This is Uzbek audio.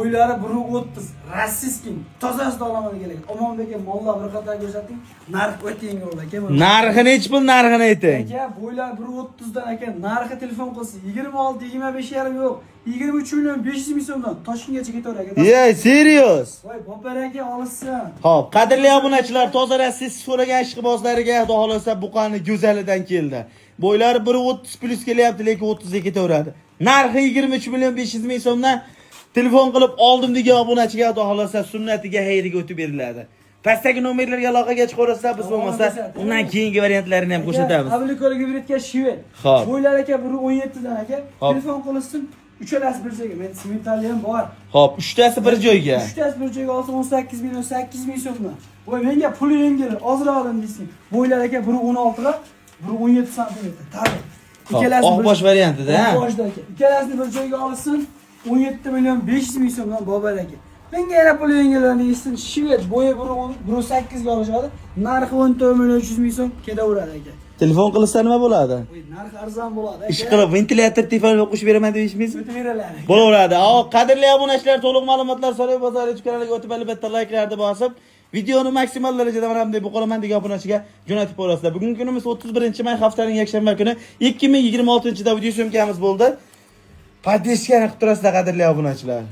bo'ylari 1.30, rassiskin, tozasi olamadı kerak. Omonbekka mollar bir qator ko'rsating, narx o'ta yengil bo'ladi aka. Narxi nechi pul narxini ayting. Aka, bo'ylari 1.30 dan aka, narxi telefon qilsa 26-25 yarim yo'q. 23 milyon 500 ming so'mdan Toshkentgacha ketaver aka. Ye, serios. Voy, Bopar aka olsin. Xo'p, qadrli obunachilar, toza rassiz so'ragan ishqibozlariga xudo xolasa buqani go'zalidan keldi. Bo'ylari 1.30 plus kelyapti, lekin 30 ga ketaveradi. Narxi 23 milyon 500 ming so'mdan telefon qilib oldim degan obunachiga xudo xolasa sunnatiga hayriga o'tib beriladi. Pastdagi nomerlarga aloqaga chiqarsa, biz bo'lmasa undan keyingi variantlarini ham ko'rsatamiz. Avlikoliga biretga Shvet. Xo'p. Bo'ylari aka 1.17 dan aka. Telefon qilsin. Uchalasi bir joyga. Men smentali ham bor. Xo'p, uchtasi bir joyga. Uchtasi bir joyga olsa 18 milyon 8 ming so'mdan. Voy, menga puli yengil, ozroq olim deysiz. Bo'ylari aka 1.16 ga 1.17 santimetr. Tabiiy. Ikkalasi oqbosh variantida, ha? Oqboshda aka. Ikkalasini bir joyga olsin. 17 milyon 500 ming so'mdan Bobur aka. Menga yana pul yengillarni deysiz. Shvet bo'yi 1.8 ga olishadi. Narxi 14 milyon 300 ming so'm ketaveradi aka. Telefon qilsa nima bo'ladi? Narx arzon bo'ladi aka. Ish qilib ventilyator telefon qo'shib beraman deyishimiz? O'tib beralari. Bo'laveradi. Qadrli obunachilar, to'liq ma'lumotlar So'roy bozori kanaliga o'tib albatta layklarni bosib, videoni maksimal darajada mana bunday bo'qolaman degan obunachiga jo'natib qo'yasizlar. Bugungi kunimiz 31-may haftaning yakshanba kuni 2026-yilda video syomkamiz bo'ldi. Podpishkani qilib turasizlar qadrli obunachilar.